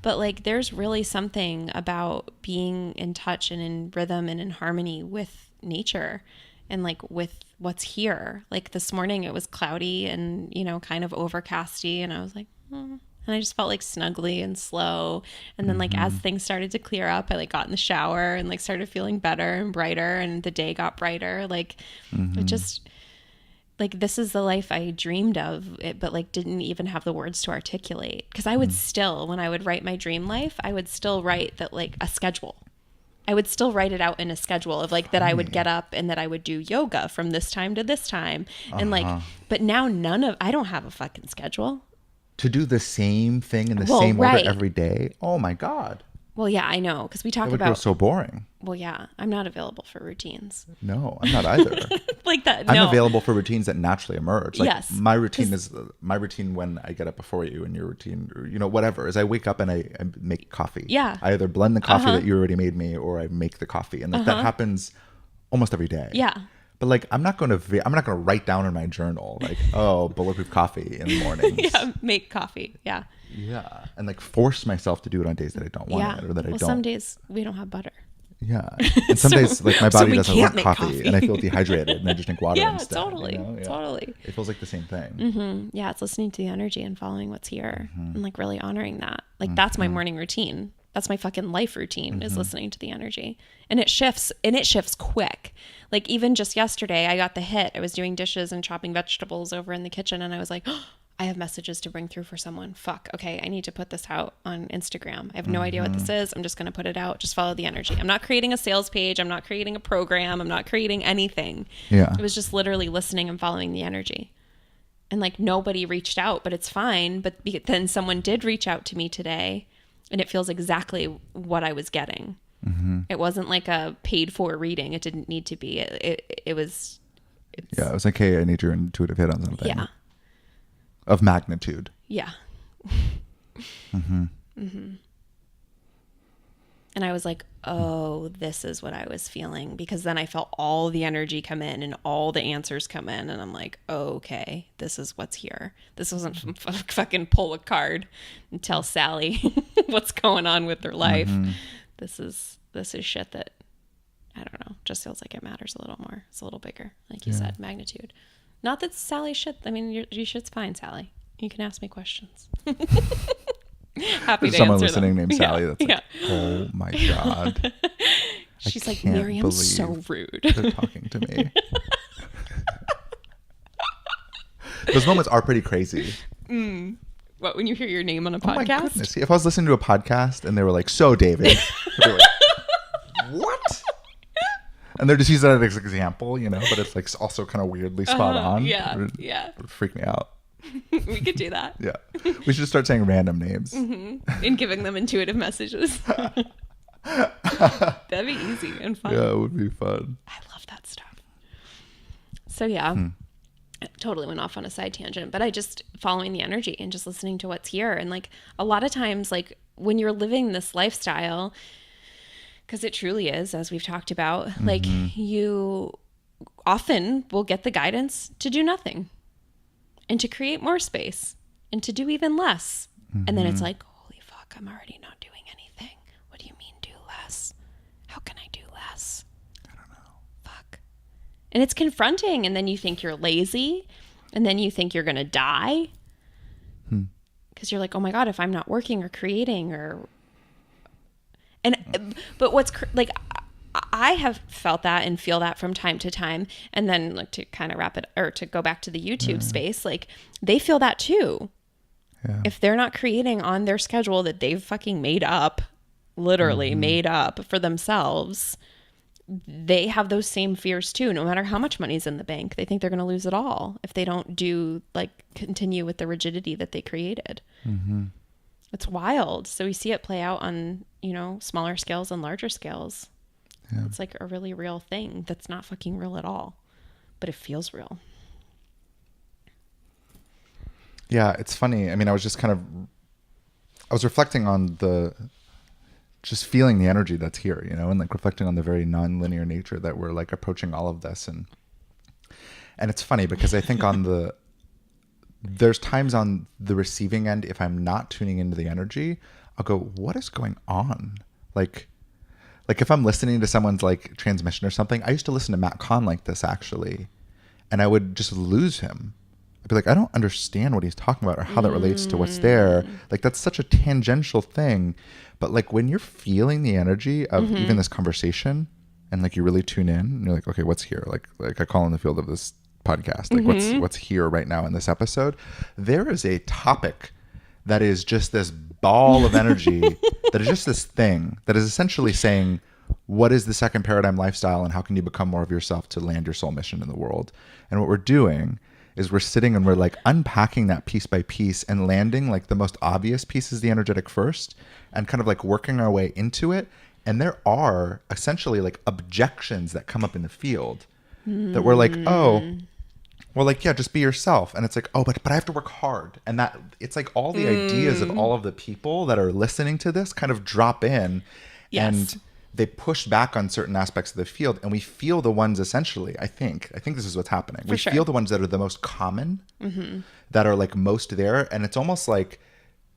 But like, there's really something about being in touch and in rhythm and in harmony with nature and like with what's here. Like, this morning it was cloudy and, kind of overcasty, and I was like, and I just felt like snuggly and slow. And then like, as things started to clear up, I like got in the shower and like started feeling better and brighter, and the day got brighter. Like, like, this is the life I dreamed of, but like didn't even have the words to articulate. Because I would still, when I would write my dream life, I would still write that, like, a schedule. I would still write it out in a schedule of like that I would get up and that I would do yoga from this time to this time. And like, but now I don't have a fucking schedule. To do the same thing in the same order every day? Oh my God. Well, yeah, I know. Because we talk It would about. go so boring. Well, yeah, I'm not available for routines. No, I'm not either. Like that. I'm available for routines that naturally emerge. Like Yes. my routine is my routine when I get up before you, and your routine, or, you know, whatever, is I wake up and I make coffee. Yeah. I either blend the coffee that you already made me, or I make the coffee, and like that happens almost every day. Yeah. But like I'm not going to write down in my journal like, oh, bulletproof coffee in the mornings. Yeah, make coffee. Yeah. Yeah, and like force myself to do it on days that I don't want it, or that I don't. Some days we don't have butter. Yeah, and some days like my body we doesn't can't want make coffee, and I feel dehydrated, and I just drink water Yeah, instead. totally, you know? totally. It feels like the same thing. Yeah, it's listening to the energy and following what's here, and like really honoring that. Like that's my morning routine. That's my fucking life routine is listening to the energy. And it shifts quick. Like even just yesterday, I got the hit. I was doing dishes and chopping vegetables over in the kitchen, and I was like, oh, I have messages to bring through for someone. Fuck. Okay, I need to put this out on Instagram. I have no idea what this is. I'm just going to put it out. Just follow the energy. I'm not creating a sales page. I'm not creating a program. I'm not creating anything. Yeah. It was just literally listening and following the energy. And like nobody reached out, but it's fine. But then someone did reach out to me today, and it feels exactly what I was getting. It wasn't like a paid for reading. It didn't need to be. It was. Yeah, it was like, hey, I need your intuitive hit on something. Yeah. Of magnitude. Yeah. And I was like, oh, this is what I was feeling, because then I felt all the energy come in and all the answers come in, and I'm like, oh, okay, this is what's here. This wasn't fucking pull a card and tell Sally what's going on with her life. This is shit that, I don't know, just feels like it matters a little more. It's a little bigger, like you said, magnitude. Not that Sally's shit. I mean, your shit's fine, Sally. You can ask me questions. Happy There's to someone answer listening them. named Sally that's like, oh my God. She's like, can't Miriam's so believe rude. They're talking to me. Those moments are pretty crazy. What, when you hear your name on a Oh my podcast? goodness. See, if I was listening to a podcast and they were like, so David. I'd be like, what? And they're just using that as an example, you know, but it's like also kind of weirdly spot on. Yeah, It yeah. would freak me out. We could do that. Yeah. We should start saying random names. And giving them intuitive messages. That'd be easy and fun. Yeah, it would be fun. I love that stuff. So yeah, I totally went off on a side tangent, but I just following the energy and just listening to what's here. And like a lot of times, like when you're living this lifestyle, because it truly is, as we've talked about, like you often will get the guidance to do nothing and to create more space and to do even less. And then it's like, holy fuck, I'm already not doing anything. What do you mean do less? How can I do less? I don't know. Fuck. And it's confronting. And then you think you're lazy, and then you think you're going to die. Because you're like, oh my God, if I'm not working or creating but what's like, I have felt that and feel that from time to time. And then like to kind of wrap it, or to go back to the YouTube space, like they feel that too. Yeah. If they're not creating on their schedule that they've fucking made up, literally made up for themselves, they have those same fears too. No matter how much money's in the bank, they think they're going to lose it all if they don't continue with the rigidity that they created. It's wild. So we see it play out on, smaller scales and larger scales. Yeah. It's like a really real thing that's not fucking real at all, but it feels real. Yeah, it's funny. I mean, I was reflecting on just feeling the energy that's here, and like reflecting on the very non-linear nature that we're like approaching all of this. And it's funny because I think there's times on the receiving end, if I'm not tuning into the energy, I'll go, what is going on? Like if I'm listening to someone's like transmission or something, I used to listen to Matt Kahn like this actually, and I would just lose him. I'd be like, I don't understand what he's talking about or how that relates to what's there. Like that's such a tangential thing. But like when you're feeling the energy of even this conversation and like you really tune in and you're like, okay, what's here? Like I call in the field of this podcast, like what's here right now in this episode, there is a topic that is just this ball of energy that is just this thing that is essentially saying, what is the second paradigm lifestyle and how can you become more of yourself to land your soul mission in the world? And what we're doing is we're sitting and we're like unpacking that piece by piece and landing like the most obvious pieces, the energetic first, and kind of like working our way into it. And there are essentially like objections that come up in the field that we're like, oh, well, like, yeah, just be yourself. And it's like, oh, but I have to work hard. And that it's like all the ideas of all of the people that are listening to this kind of drop in and they push back on certain aspects of the field. And we feel the ones essentially, I think this is what's happening. We feel the ones that are the most common, that are like most there. And it's almost like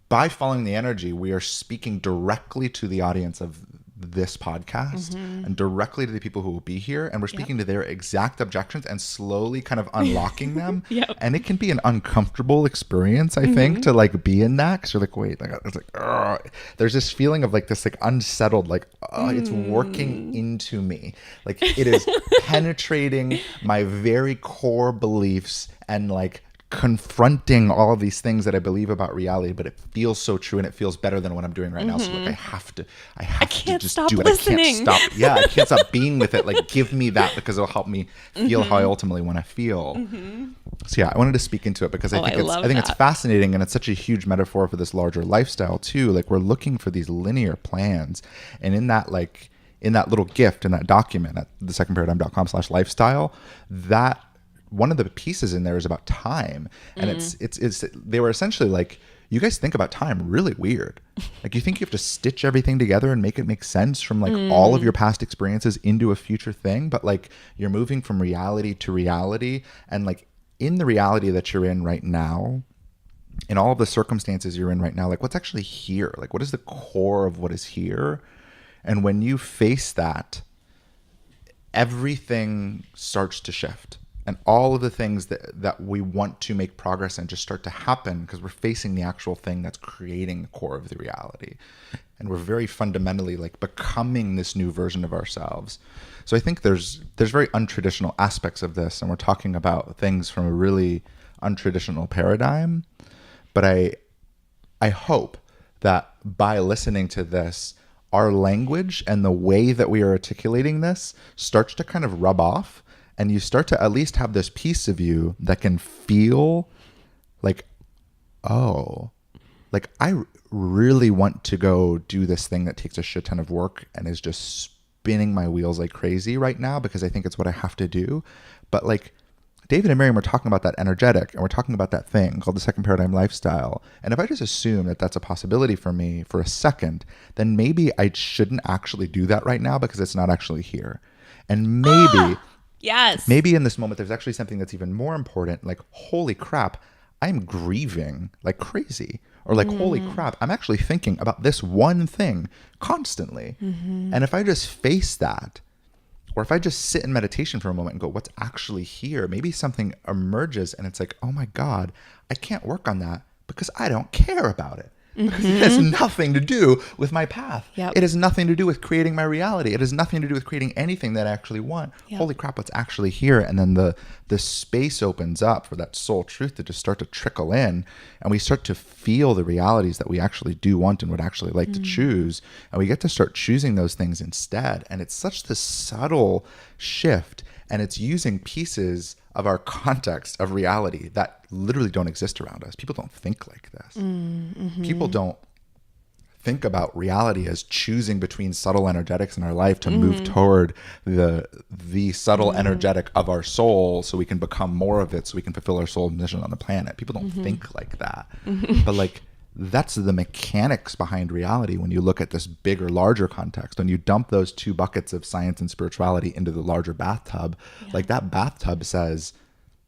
by following the energy, we are speaking directly to the audience of this podcast and directly to the people who will be here, and we're speaking to their exact objections and slowly kind of unlocking them. And it can be an uncomfortable experience, I think, to like be in that, because you're like, wait, like, it's like, ugh. There's this feeling of like this like unsettled, like, oh, it's working into me, like it is penetrating my very core beliefs and like confronting all of these things that I believe about reality, but it feels so true and it feels better than what I'm doing right now. So like I have to just do it. Listening. I can't stop. Yeah, I can't stop being with it. Like give me that because it'll help me feel how I ultimately want to feel. So yeah, I wanted to speak into it because I think it's fascinating and it's such a huge metaphor for this larger lifestyle too. Like we're looking for these linear plans, and in that little gift in that document at thesecondparadigm.com/lifestyle, that one of the pieces in there is about time, and it's they were essentially like, you guys think about time really weird. Like you think you have to stitch everything together and make it make sense from like all of your past experiences into a future thing, but like you're moving from reality to reality, and like in the reality that you're in right now, in all of the circumstances you're in right now, like what's actually here, like what is the core of what is here? And when you face that, everything starts to shift. And all of the things that we want to make progress in just start to happen because we're facing the actual thing that's creating the core of the reality. And we're very fundamentally like becoming this new version of ourselves. So I think there's very untraditional aspects of this, and we're talking about things from a really untraditional paradigm. But I hope that by listening to this, our language and the way that we are articulating this starts to kind of rub off. And you start to at least have this piece of you that can feel like, oh, like I really want to go do this thing that takes a shit ton of work and is just spinning my wheels like crazy right now because I think it's what I have to do. But like David and Miriam are talking about that energetic, and we're talking about that thing called the second paradigm lifestyle. And if I just assume that that's a possibility for me for a second, then maybe I shouldn't actually do that right now because it's not actually here. And maybe... Yes. Maybe in this moment, there's actually something that's even more important. Like, holy crap, I'm grieving like crazy. Or like, holy crap, I'm actually thinking about this one thing constantly. And if I just face that, or if I just sit in meditation for a moment and go, what's actually here? Maybe something emerges and it's like, oh my God, I can't work on that because I don't care about it. Because it has nothing to do with my path. It has nothing to do with creating my reality. It has nothing to do with creating anything that I actually want. Holy crap, what's actually here? And then the space opens up for that soul truth to just start to trickle in, and we start to feel the realities that we actually do want and would actually like to choose, and we get to start choosing those things instead. And it's such this subtle shift, and it's using pieces of our context of reality that literally don't exist around us. People don't think like this. People don't think about reality as choosing between subtle energetics in our life to move toward the subtle energetic of our soul so we can become more of it, so we can fulfill our soul mission on the planet. People don't think like that. But like, that's the mechanics behind reality when you look at this bigger, larger context. When you dump those two buckets of science and spirituality into the larger bathtub, like that bathtub says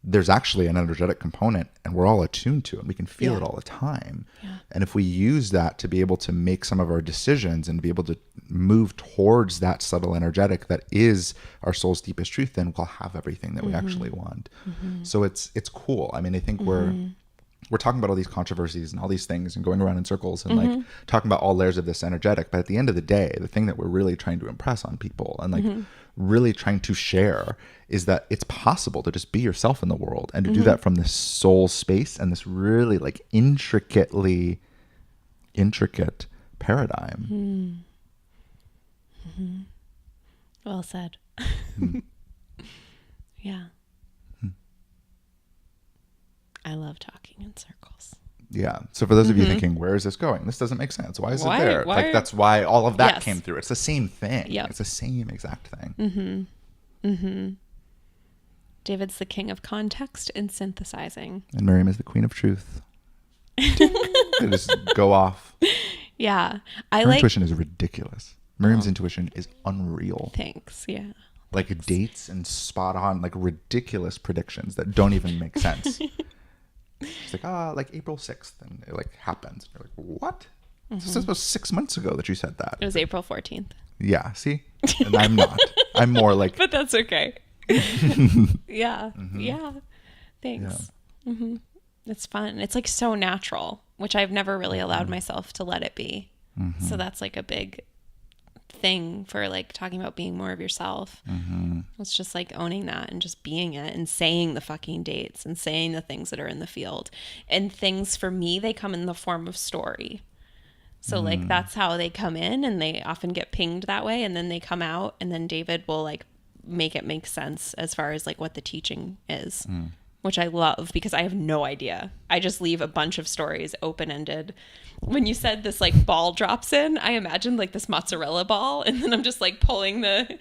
there's actually an energetic component and we're all attuned to it. We can feel it all the time. And if we use that to be able to make some of our decisions and be able to move towards that subtle energetic that is our soul's deepest truth, then we'll have everything that we actually want. So it's cool. I mean, I think we're talking about all these controversies and all these things and going around in circles and like talking about all layers of this energetic. But at the end of the day, the thing that we're really trying to impress on people and like really trying to share is that it's possible to just be yourself in the world and to do that from this soul space and this really like intricate paradigm. Well said. Yeah. I love talking in circles. Yeah. So for those of you thinking, where is this going? This doesn't make sense. Why is it there? Like that's why all of that came through. It's the same thing. Yep. It's the same exact thing. David's the king of context and synthesizing. And Miriam is the queen of truth. They just go off. Yeah. Her intuition is ridiculous. Miriam's intuition is unreal. Thanks. Yeah. Like dates and spot on, like ridiculous predictions that don't even make sense. It's like, like April 6th. And it like happens. You're like, what? This was about 6 months ago that you said that. It was April 14th. Yeah. See? And I'm not. I'm more like. But that's okay. Yeah. Yeah. Thanks. Yeah. It's fun. It's like so natural, which I've never really allowed myself to let it be. So that's like a big thing for like talking about being more of yourself. It's just like owning that and just being it and saying the fucking dates and saying the things that are in the field. And things for me, they come in the form of story. So like that's how they come in, and they often get pinged that way, and then they come out, and then David will like make it make sense as far as like what the teaching is. Which I love because I have no idea. I just leave a bunch of stories open-ended. When you said this like ball drops in, I imagined like this mozzarella ball, and then I'm just like pulling the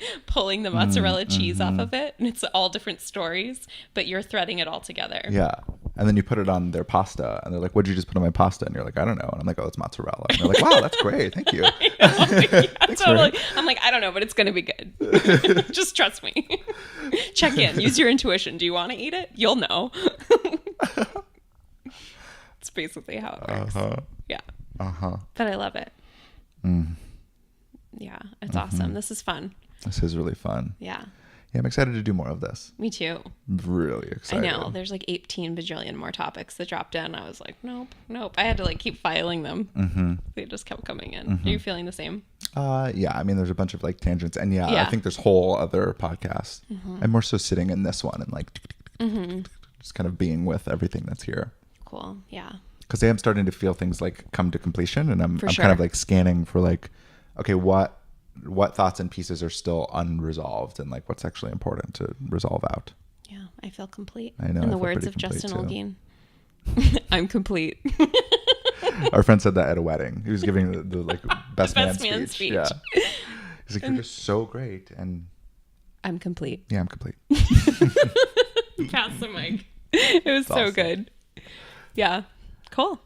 mozzarella cheese off of it, and it's all different stories, but you're threading it all together. Yeah. And then you put it on their pasta, and they're like, "What'd you just put on my pasta?" And you're like, "I don't know." And I'm like, "Oh, it's mozzarella." And they're like, "Wow, that's great. Thank you." Yeah, totally. I'm like, I don't know, but it's going to be good. Just trust me. Check in. Use your intuition. Do you want to eat it? You'll know. It's basically how it works. Yeah. But I love it. Yeah, it's awesome. This is fun. This is really fun. Yeah. Yeah, I'm excited to do more of this. Me too. Really excited. I know. There's like 18 bajillion more topics that dropped in. I was like, nope. I had to like keep filing them. They just kept coming in. Are you feeling the same? Yeah. I mean, there's a bunch of like tangents, and I think there's whole other podcasts. I'm more so sitting in this one and like just kind of being with everything that's here. Cool. Yeah. Because I am starting to feel things like come to completion, and I'm sure. kind of like scanning for like, okay, what thoughts and pieces are still unresolved, and like what's actually important to resolve out. Yeah, I feel complete. I know. In the words of Justin Olguin, I'm complete. Our friend said that at a wedding. He was giving the like best man speech. Yeah. He's like, "You're just so great," and I'm complete. Yeah, I'm complete. Pass the mic. It was so awesome. Good. Yeah. Cool.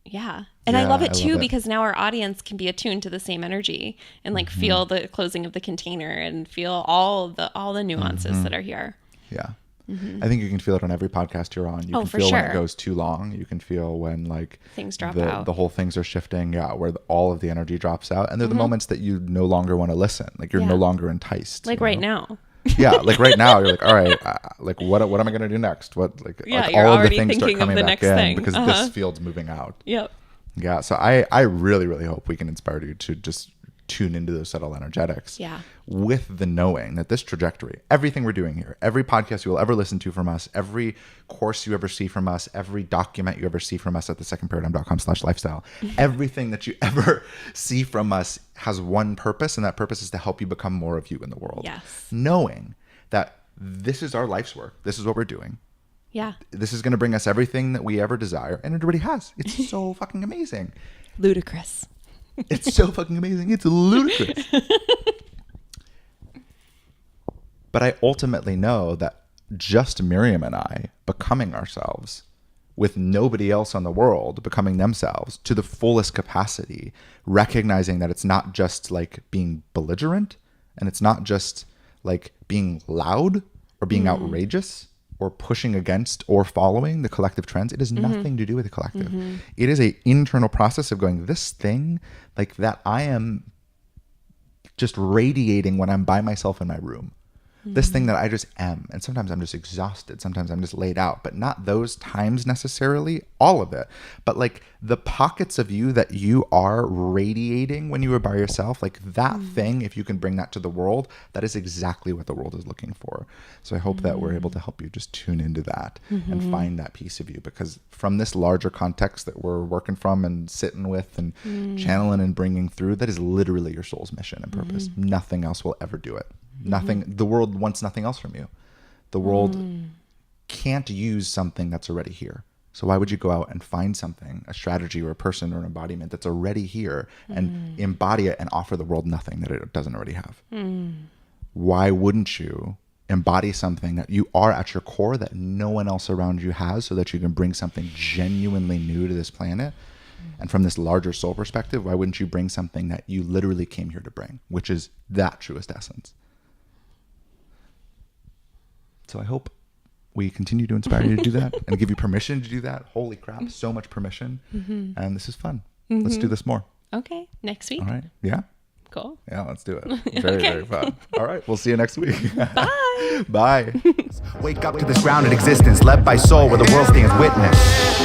Yeah. And I love it too, because now our audience can be attuned to the same energy and like feel the closing of the container and feel all the nuances that are here. Yeah. I think you can feel it on every podcast you're on. You can feel when it goes too long. You can feel when like things drop out. The whole things are shifting. Yeah. Where all of the energy drops out. And they're the moments that you no longer want to listen. Like you're no longer enticed. Like right now. Yeah, like right now you're like, all right, like what am I gonna do next? What like you're all of the already things start thinking coming of the back next in thing. because this field's moving out. Yep. Yeah, so I really, really hope we can inspire you to just tune into those subtle energetics. Yeah. With the knowing that this trajectory, everything we're doing here, every podcast you will ever listen to from us, every course you ever see from us, every document you ever see from us at thesecondparadigm.com/lifestyle, everything that you ever see from us has one purpose, and that purpose is to help you become more of you in the world. Yes. Knowing that this is our life's work. This is what we're doing. Yeah. This is going to bring us everything that we ever desire. And it already has. It's so fucking amazing. Ludicrous. It's so fucking amazing. It's ludicrous. But I ultimately know that just Miriam and I becoming ourselves, with nobody else on the world becoming themselves to the fullest capacity, recognizing that it's not just like being belligerent, and it's not just like being loud or being outrageous or pushing against or following the collective trends. It has nothing to do with the collective. It is a internal process of going, this thing like that I am just radiating when I'm by myself in my room. this thing that I just am. And sometimes I'm just exhausted. Sometimes I'm just laid out, but not those times necessarily, all of it. But like the pockets of you that you are radiating when you are by yourself, like that thing, if you can bring that to the world, that is exactly what the world is looking for. So I hope that we're able to help you just tune into that and find that piece of you, because from this larger context that we're working from and sitting with and channeling and bringing through, that is literally your soul's mission and purpose. Nothing else will ever do it. Nothing. The world wants nothing else from you. The world can't use something that's already here. So why would you go out and find something, a strategy or a person or an embodiment that's already here and embody it and offer the world nothing that it doesn't already have? Why wouldn't you embody something that you are at your core that no one else around you has, so that you can bring something genuinely new to this planet? And from this larger soul perspective, why wouldn't you bring something that you literally came here to bring, which is that truest essence? So I hope we continue to inspire you to do that and give you permission to do that. Holy crap, so much permission. And this is fun. Let's do this more. Okay. Next week. All right. Yeah. Cool. Yeah, let's do it. Very, very fun. All right. We'll see you next week. Bye. Bye. Wake up to this grounded existence led by soul where the world stands witness.